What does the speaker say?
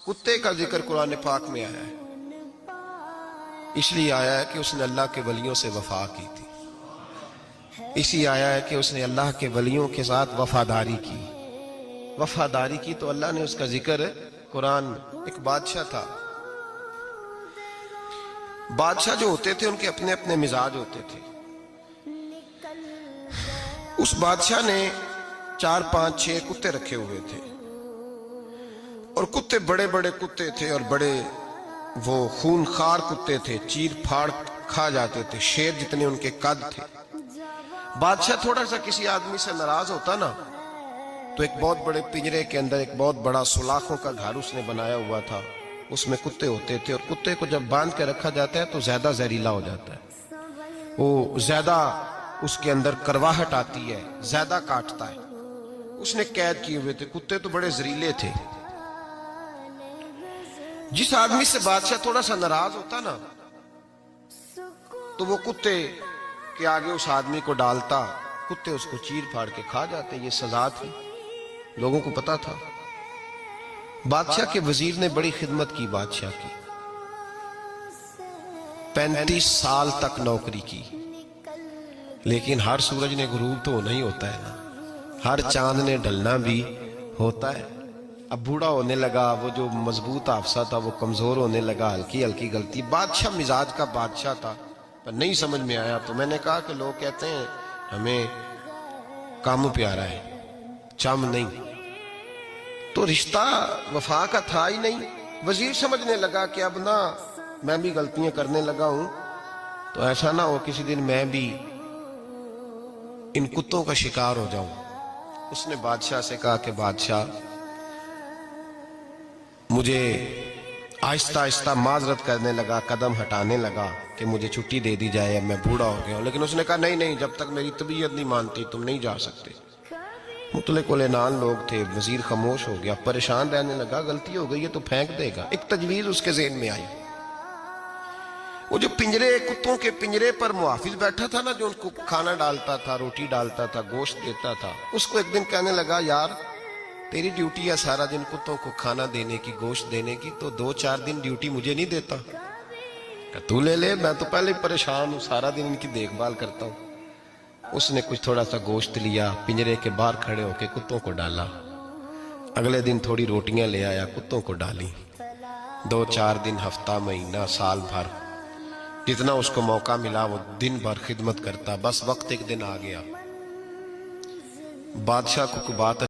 कुत्ते का जिक्र कुरान पाक में आया है, इसलिए आया है कि उसने अल्लाह के वलियों से वफा की थी। इसलिए आया है कि उसने अल्लाह के वलियों के साथ वफादारी की। वफादारी की तो अल्लाह ने उसका जिक्र कुरान में। एक बादशाह था। बादशाह जो होते थे उनके अपने अपने मिजाज होते थे। उस बादशाह ने 4, 5, 6 कुत्ते रखे हुए थे, और कुत्ते बड़े बड़े कुत्ते थे, और बड़े वो खूनखार कुत्ते थे, चीर फाड़ खा जाते थे, शेर जितने उनके कद थे। बादशाह थोड़ा सा किसी आदमी से नाराज होता ना, तो एक बहुत बड़े पिंजरे के अंदर एक बहुत बड़ा सुलाखों का घर उसने बनाया हुआ था, उसमें कुत्ते होते थे। और कुत्ते को जब बांध के रखा जाता है तो ज्यादा जहरीला हो जाता है, वो ज्यादा उसके अंदर करवाहट आती है, ज्यादा काटता है। उसने कैद किए हुए थे। कुत्ते तो बड़े जहरीले थे। जिस आदमी से बादशाह थोड़ा सा नाराज होता ना, तो वो कुत्ते के आगे उस आदमी को डालता, कुत्ते उसको चीर फाड़ के खा जाते। ये सजा थी, लोगों को पता था। बादशाह के वजीर ने बड़ी खिदमत की बादशाह की, 35 साल तक नौकरी की। लेकिन हर सूरज ने गुरूब तो होना ही होता है ना, हर चांद ने ढलना भी होता है। अब बूढ़ा होने लगा, वो जो मजबूत हाफसा था वो कमजोर होने लगा, हल्की हल्की गलती। बादशाह मिजाज का बादशाह था, पर नहीं समझ में आया। तो मैंने कहा कि लोग कहते हैं हमें काम प्यारा है, चम नहीं। तो रिश्ता वफा का था ही नहीं। वजीर समझने लगा कि अब ना मैं भी गलतियां करने लगा हूं, तो ऐसा ना हो किसी दिन मैं भी इन कुत्तों का शिकार हो जाऊं। उसने बादशाह से कहा कि बादशाह, मुझे आहिस्ता आहिस्ता माजरत करने लगा, कदम हटाने लगा कि मुझे छुट्टी दे दी जाए, अब मैं बूढ़ा हो गया हूं। लेकिन उसने कहा नहीं नहीं, जब तक मेरी तबीयत नहीं मानती तुम नहीं जा सकते। मुतले-कुलेनान लोग थे। वजीर खामोश हो गया, परेशान रहने लगा। गलती हो गई है तो फेंक देगा। एक तजवीज उसके ज़हन में आई। वो जो पिंजरे, कुत्तों के पिंजरे पर मुहाफिज बैठा था ना, जो उनको खाना डालता था, रोटी डालता था, गोश्त देता था, उसको एक दिन कहने लगा, यार तेरी ड्यूटी है सारा दिन कुत्तों को खाना देने की, गोश्त देने की, तो 2-4 दिन ड्यूटी मुझे नहीं देता? तू ले ले, मैं तो पहले ही परेशान हूं, सारा दिन इनकी देखभाल करता हूं। उसने कुछ थोड़ा सा गोश्त लिया, पिंजरे के बाहर खड़े होकर कुत्तों को डाला। अगले दिन थोड़ी रोटियां ले आया, कुत्तों को डाली। 2-4 दिन, हफ्ता, महीना, साल भर, जितना उसको मौका मिला वो दिन भर खिदमत करता। बस वक्त एक दिन आ गया, बादशाह को बात